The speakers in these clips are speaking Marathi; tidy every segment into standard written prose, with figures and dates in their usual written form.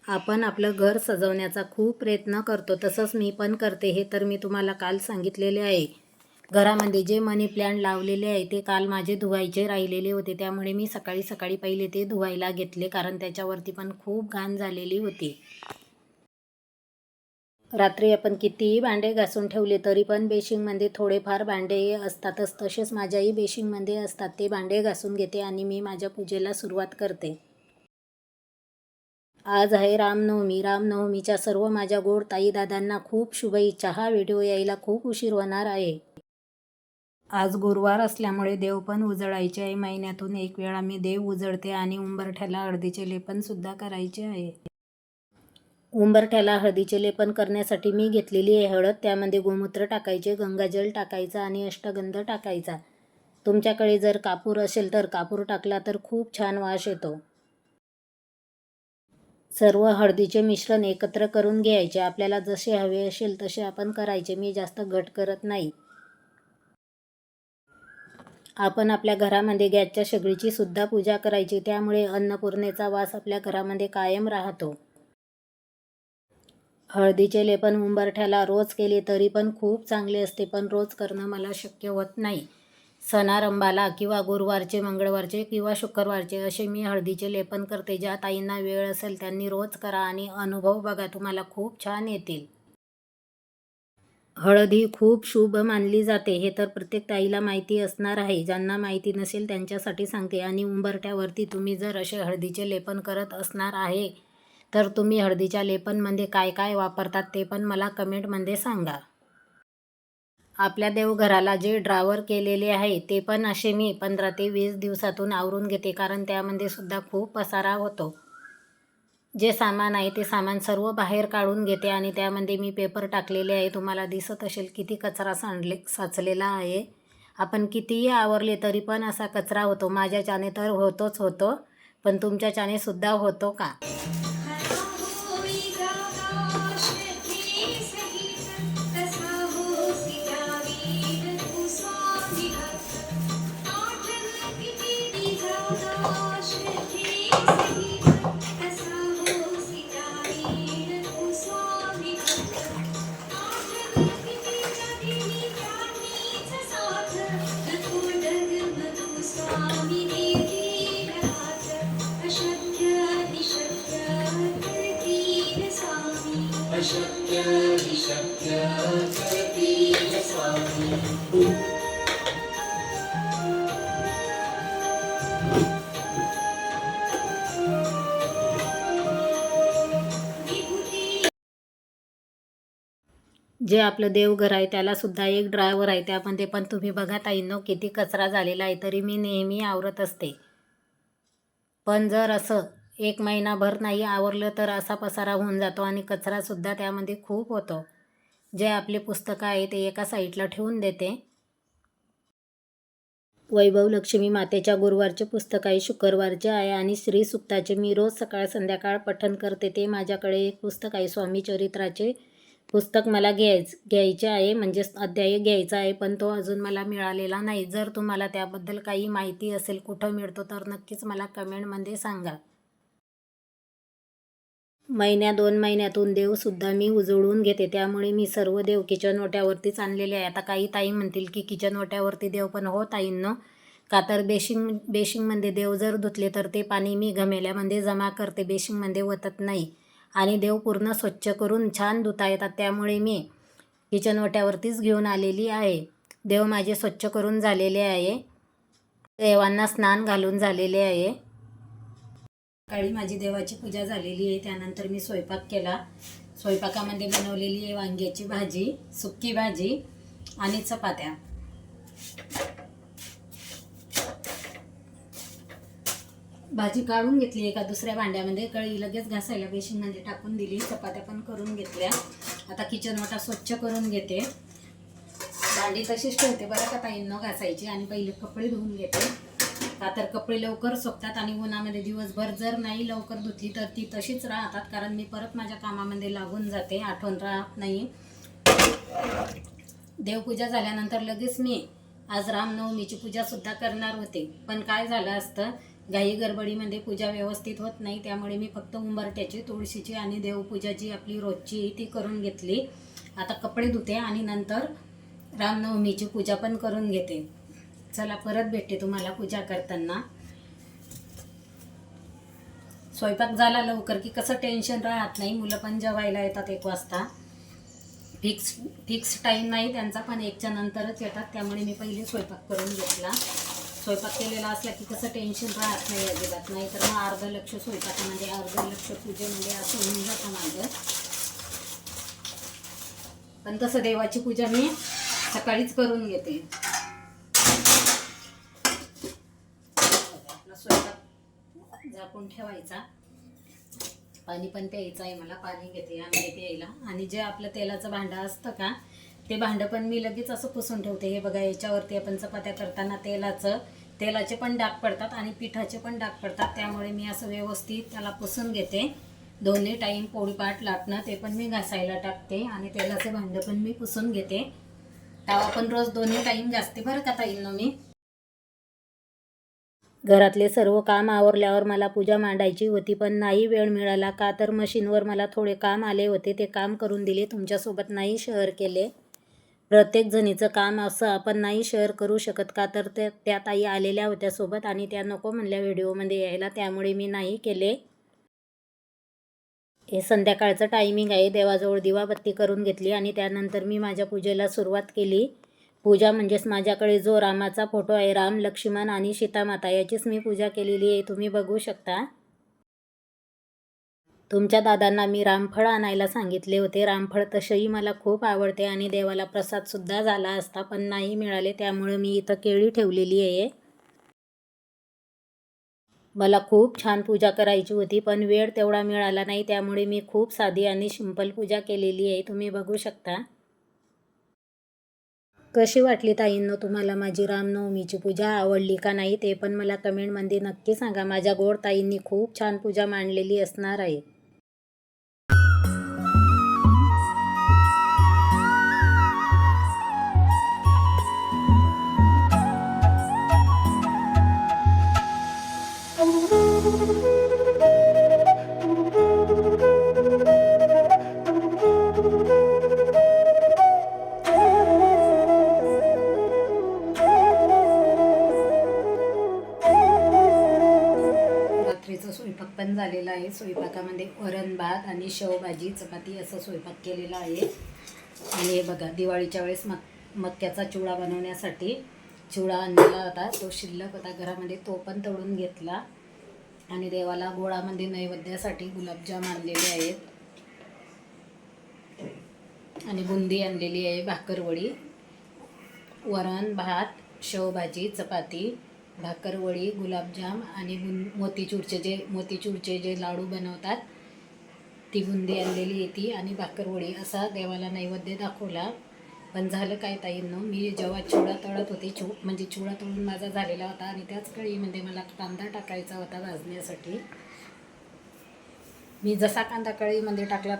आपण आपलं घर सजवण्याचा खूप प्रयत्न करतो, तसंच मी पण करते. हे तर मी तुम्हाला काल सांगितलेले आहे. घरामध्ये जे मनी प्लांट लावलेले आहे ते काल माझे धुवायचे राहिलेले होते, त्यामुळे मी सकाळी सकाळी पहिले ते धुवायला घेतले, कारण त्याच्यावरती पण खूप घाण झालेली होती. रात्री आपण कितीही भांडे घासून ठेवले तरी पण बेसिंगमध्ये थोडेफार भांडे असतातच. तसेच माझ्याही बेसिंगमध्ये असतात. ते भांडे घासून घेते आणि मी माझ्या पूजेला सुरुवात करते. आज आहे रामनवमी. रामनवमीच्या सर्व माझ्या गोड ताई दादांना खूप शुभेच्छा. हा व्हिडिओ यायला खूप उशीर होणार आहे. आज गुरुवार असल्यामुळे देव पण उजळायचे आहे. महिन्यातून एक वेळा मी देव उजळते आणि उंबरठ्याला हळदीचे लेपन सुद्धा करायचे आहे. उंबरठ्याला हळदीचे लेपन करण्यासाठी मी घेतलेली आहे हळद. त्यामध्ये गोमूत्र टाकायचे, गंगाजल टाकायचा आणि अष्टगंध टाकायचा. तुमच्याकडे जर कापूर असेल तर कापूर टाकला तर खूप छान वास येतो. सर्व हळदीचे मिश्रण एकत्र करून घ्यायचे. आपल्याला जसे हवे असेल तसे आपण करायचे. मी जास्त घट करत नाही. आपण आपल्या घरामध्ये गॅसच्या शेगडीची सुद्धा पूजा करायची. त्यामुळे अन्नपूर्णेचा वास आपल्या घरामध्ये कायम राहतो. हळदीचे लेपन उंबरठ्याला रोज केले तरी पण खूप चांगले असते, पण रोज करणं मला शक्य होत नाही. सणारंभाला किंवा गुरुवारचे, मंगळवारचे किंवा शुक्रवारचे असे मी हळदीचे लेपन करते. ज्या ताईंना वेळ असेल त्यांनी रोज करा आणि अनुभव बघा, तुम्हाला खूप छान येतील. हळद ही खूप शुभ मानली जाते. हे तर प्रत्येक ताईला माहिती असणार आहे. ज्यांना माहिती नसेल त्यांच्यासाठी सांगते. आणि उंबरठ्यावरती तुम्ही जर असे हळदीचे लेपन करत असणार आहे तर तुम्ही हळदीच्या लेपनमध्ये काय काय वापरतात ते पण मला कमेंटमध्ये सांगा. आपल्या देवघराला जे ड्रावर केलेले आहे ते पण असे मी 15 ते 20 दिवसातून आवरून घेते, कारण त्यामध्ये सुद्धा खूप पसारा होतो. जे सामान आहे ते सामान सर्व बाहेर काढून घेते आणि त्यामध्ये मी पेपर टाकलेले आहे. तुम्हाला दिसत असेल किती कचरा साचलेला आहे. आपण कितीही आवरले तरी पण असा कचरा होतो. माझ्याच्याने तर होतोच होतो, पण तुमच्याच्याने सुद्धा होतो का? जे आपलं देवघर आहे त्याला सुद्धा एक ड्रायव्हर आहे. त्यामध्ये पण तुम्ही बघा ताईंनो किती कचरा झालेला आहे. तरी मी नेहमी आवरत असते. पण जर असं एक महिनाभर नाही आवरलं तर असा पसारा होऊन जातो आणि कचरासुद्धा त्यामध्ये खूप होतो. जे आपले पुस्तकं आहे ते एका साईडला ठेवून देते. वैभव लक्ष्मी मातेच्या गुरुवारचे पुस्तक आहे, शुक्रवारचे आहे आणि श्री सुक्ताचे मी रोज सकाळ संध्याकाळ पठण करते. ते माझ्याकडे एक पुस्तक आहे, स्वामी चरित्राचे पुस्तक मला घ्यायचे आहे, म्हणजे अध्याय घ्यायचा आहे, पण तो अजून मला मिळालेला नाही. जर तुम्हाला त्याबद्दल काही माहिती असेल, कुठं मिळतो, तर नक्कीच मला कमेंटमध्ये सांगा. महिन्या 2 महिन्यातून देवसुद्धा मी उजळून घेते. त्यामुळे मी सर्व देव किचन ओट्यावरतीच आणलेले आहे. आता काही ताई म्हणतील की किचन ओट्यावरती देव, पण हो ताईंनो, का तर बेशिंगमध्ये देव जर धुतले तर ते पाणी मी घमेल्यामध्ये जमा करते, बेशिंगमध्ये ओतत नाही. आणि देव पूर्ण स्वच्छ करून छान धुता येतात. त्यामुळे मी किचन ओट्यावरतीच घेऊन आलेली आहे. देव माझे स्वच्छ करून झालेले आहे. देवांना स्नान घालून झालेले आहे. सकाळी माझी देवाची पूजा झालेली आहे. त्यानंतर मी स्वयंपाक केला. स्वयंपाकामध्ये बनवलेली आहे वांग्याची भाजी, सुक्की भाजी आणि चपात्या. भाजी काढून घेतली एका दुसऱ्या भांड्यामध्ये, कढई लगेच घासायला बेसिनमध्ये टाकून दिली. चपात्या पण करून घेतल्या. आता किचन ओटा स्वच्छ करून घेते. भांडी तशीच ठेवते बरं का ताईंनो घासायची, आणि पहिले कपडे धुवून घेते. का तर कपडे लवकर सुकतात आणि उन्हामध्ये दिवसभर जर नाही लवकर धुतली तर ती तशीच राहतात, कारण मी परत माझ्या कामामध्ये लागून जाते, आठवण राहत नाही. देवपूजा झाल्यानंतर लगेच मी आज रामनवमीची पूजासुद्धा करणार होते, पण काय झालं असतं घाई गडबडीमध्ये पूजा व्यवस्थित होत नाही, त्यामुळे मी फक्त उंबरट्याची, तुळशीची आणि देवपूजाची आपली रोजची ती करून घेतली. आता कपडे धुते आणि नंतर रामनवमीची पूजा पण करून घेते. चला परत भेटते तुम्हाला पूजा करताना. स्वयंपाक झाला लवकर की कसं टेन्शन राहत नाही. मुलं पण जेवायला येतात 1 वाजता. फिक्स टाईम नाही त्यांचा, पण 1च्या नंतरच येतात, त्यामुळे मी पहिले स्वयंपाक करून घेतला. स्वयंपाक केलेला असला की कसं टेन्शन राहत नाही अजिबात. नाही तर मग अर्ध लक्ष स्वयंपाकामध्ये, अर्ध लक्ष पूजेमध्ये असं होऊन जातं माझं. पण तसं देवाची पूजा मी सकाळीच करून घेते. आपला स्वयंपाक झाकून ठेवायचा. पाणी पण प्यायचं आहे मला, पाणी घेते आणि प्यायला. आणि जे आपलं तेलाचं भांडं असतं का, ते भांडं पण मी लगेच असं पुसून ठेवते. हे बघा, याच्यावरती आपण चपात्या करताना तेलाचे पण डाग पडतात आणि पिठाचे पण डाग पडतात, त्यामुळे मी असं व्यवस्थित त्याला पुसून घेते. दोन्ही टाईम पोळीपाट लाटणं ते पण मी घासायला टाकते आणि तेलाचे भांडं पण मी पुसून घेते. तवा पण रोज दोन्ही टाईम घासते बरं का ताईंनो मी. घरातले सर्व काम आवरल्यावर मला पूजा मांडायची होती, पण नाही वेळ मिळाला. का तर मशीनवर मला थोडे काम आले होते, ते काम करून दिले. तुमच्यासोबत नाही शेअर केले. प्रत्येक जणीचं काम असं आपण नाही शेअर करू शकत, का तर त्या ताई आलेल्या होत्या सोबत आणि त्या नको म्हणल्या व्हिडिओमध्ये यायला, त्यामुळे मी नाही केले. हे संध्याकाळचं टायमिंग आहे. देवाजवळ दिवाबत्ती करून घेतली आणि त्यानंतर मी माझ्या पूजेला सुरुवात केली. पूजा म्हणजेच माझ्याकडे जो रामाचा फोटो आहे, राम, लक्ष्मण आणि सीतामाता, याचीच मी पूजा केलेली आहे. तुम्ही बघू शकता. तुमच्या दादांना मी रामफळ आणायला सांगितले होते. रामफळ तसंही मला खूप आवडते आणि देवाला प्रसादसुद्धा झाला असता, पण नाही मिळाले, त्यामुळे मी इथं केळी ठेवलेली आहे. मला खूप छान पूजा करायची होती, पण वेळ तेवढा मिळाला नाही, त्यामुळे मी खूप साधी आणि सिंपल पूजा केलेली आहे. तुम्ही बघू शकता. कशी वाटली ताईंनो तुम्हाला माझी रामनवमीची पूजा? आवडली का नाही ते पण मला कमेंटमध्ये नक्की सांगा. माझ्या गोड ताईंनी खूप छान पूजा मांडलेली असणार आहे. रात्रीचा स्वयंपाक पण झालेला आहे. स्वयंपाकामध्ये वरण भात आणि शेवभाजी चपाती असं स्वयंपाक केलेला आहे. आणि हे बघा, दिवाळीच्या वेळेस मक्याचा चिवडा बनवण्यासाठी चिवडा आणलेला होता, तो शिल्लक होता घरामध्ये, तो पण तळून घेतला. आणि देवाला गोळामध्ये नैवेद्यासाठी गुलाबजाम आणलेले आहेत आणि बुंदी आणलेली आहे, भाकरवडी, वरण भात, शेवभाजी, चपाती, भाकरवडी, गुलाबजाम आणि मोतीचूरचे जे लाडू बनवतात ती बुंदी आणलेली आहे ती, आणि भाकरवडी असा देवाला नैवेद्य दाखवला. पण झालं काय ताईंनो, मी जेव्हा चिवडा तळत होते, म्हणजे चिवडा तळून माझा झालेला होता आणि त्याच कढईमध्ये मला कांदा टाकायचा होता भाजण्यासाठी. मी जसा कांदा कढईमध्ये टाकला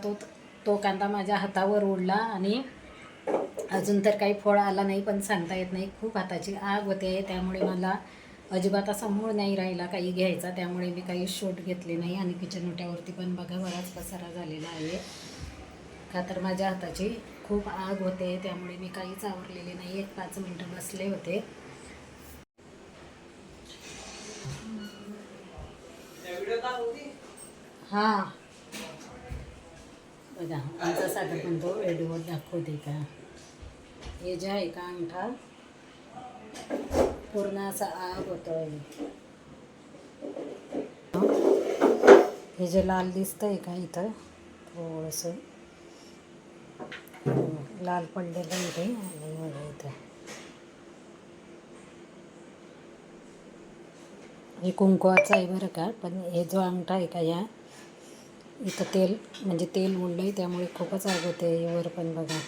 तो कांदा माझ्या हातावर उडला आणि अजून तर काही फळ आला नाही, पण सांगता येत नाही. खूप हाताची आग होते, त्यामुळे मला अजिबात असा मूळ नाही राहिला काही घ्यायचा, त्यामुळे मी काही शूट घेतले नाही. आणि किचन ओट्यावरती पण बघा बराच पसारा झालेला आहे, का तर माझ्या हाताची खूप आग होते, त्यामुळे मी काहीच आवरलेले नाही. 1-5 मिनटं बसले होते. हां बघा, आमचा सागर म्हणतो व्हिडिओ दाखवते का. हे जे आहे का अंगठा पूर्ण असा आग होतोय. हे जे लाल दिसतंय का इथं, थोडंसं लाल पडलेलं इथे आणि इथं हे कुंकवाचं आहे बरं का. पण हे जो अंगठा आहे का, या इथं तेल उडलं आहे, त्यामुळे खूपच आग होते. वर पण बघा.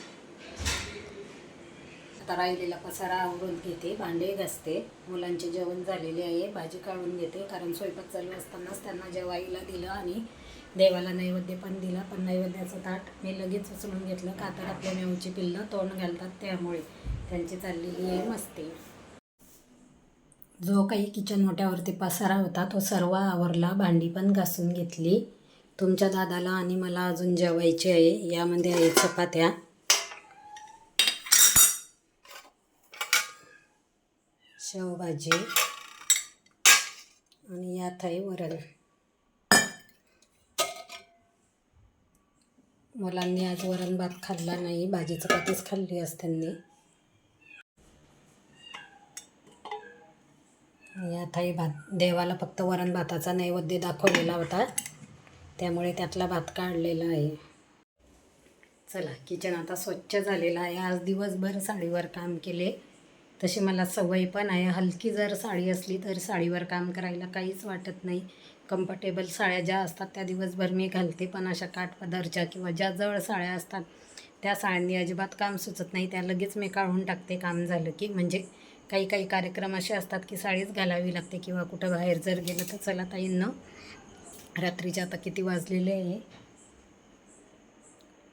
आता राहिलेला पसारा आवरून घेते, भांडे घासते, मुलांचे जेवण झालेले आहे, भाजी काढून घेते, कारण स्वयंपाक चालू असतानाच त्यांना जेवायला दिलं आणि देवाला नैवेद्य पण दिला. पण नैवेद्याचं ताट मी लगेच उचलून घेतलं, का तर आपल्या मेवची पिल्लं तोंड घालतात, त्यामुळे त्यांची चाललेली आहे मस्ती. जो काही किचन ओट्यावरती पसारा होता तो सर्व आवरला. भांडी पण घासून घेतली. तुमच्या दादाला आणि मला अजून जेवायचे आहे. यामध्ये आहे चपात्या, शेवभाजी आणि यात आहे वरण. मुलांनी आज वरण भात खाल्ला नाही, भाजी चपातीच खाल्ली आज त्यांनी. यात आहे भात. देवाला फक्त वरण भाताचा नैवेद्य दाखवलेला होता, त्यामुळे त्यातला भात काढलेला आहे. चला, किचन आता स्वच्छ झालेलं आहे. आज दिवसभर साडीवर काम केले. तशी मला सवय पण आहे. हलकी जर साडी असली तर साडीवर काम करायला काहीच वाटत नाही. कम्फर्टेबल साड्या ज्या असतात त्या दिवसभर मी घालते, पण अशा काठपदरच्या किंवा ज्या जवळ साड्या असतात त्या साड्यांनी अजिबात काम सुचत नाही. त्या लगेच मी काढून टाकते काम झालं की. म्हणजे काही काही कार्यक्रम असे असतात की साडीच घालावी लागते किंवा कुठं बाहेर जर गेलं तर. चला ताईंनो, रात्रीचे आता किती वाजलेले आहे?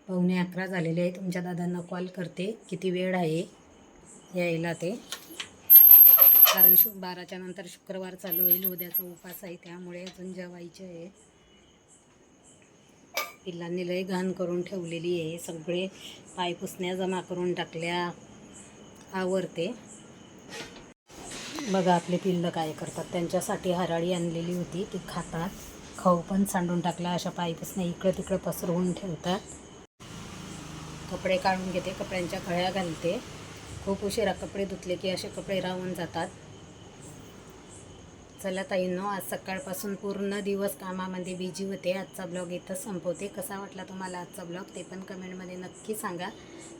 11:15 झालेले आहे. तुमच्या दादांना कॉल करते किती वेळ आहे यायला ते, कारण 12च्या नंतर शुक्रवार चालू होईल. उद्याचा उपास आहे त्यामुळे अजून जेवायचे आहे. पिल्लांनी लय घाण करून ठेवलेली आहे. सगळे पाय पुसण्या जमा करून टाकल्या. आवरते. बघा आपले पिल्लं काय करतात. त्यांच्यासाठी हराळी आणलेली होती, ती खातात. खाऊ पण सांडून टाकला. अशा पाय पुसण्या इकडं तिकडं पसरवून ठेवतात. कपडे काढून घेते, कपड्यांच्या गळ्या घालते. खूप उशिरा कपडे धुतले की असे कपडे राहून जातात. चला ताईंनो, आज सकाळपासून पूर्ण दिवस कामामध्ये बिझी होते. आजचा ब्लॉग इथंच संपवते. कसा वाटला तुम्हाला आजचा ब्लॉग ते पण कमेंटमध्ये नक्की सांगा.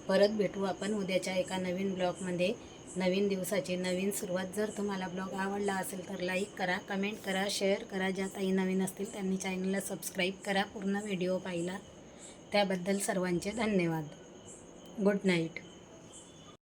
परत भेटू आपण उद्याच्या एका नवीन ब्लॉगमध्ये. नवीन दिवसाची नवीन सुरुवात. जर तुम्हाला ब्लॉग आवडला असेल तर लाईक करा, कमेंट करा, शेअर करा. ज्या ताई नवीन असतील त्यांनी चॅनलला सबस्क्राईब करा. पूर्ण व्हिडिओ पाहिला त्याबद्दल सर्वांचे धन्यवाद. Good night.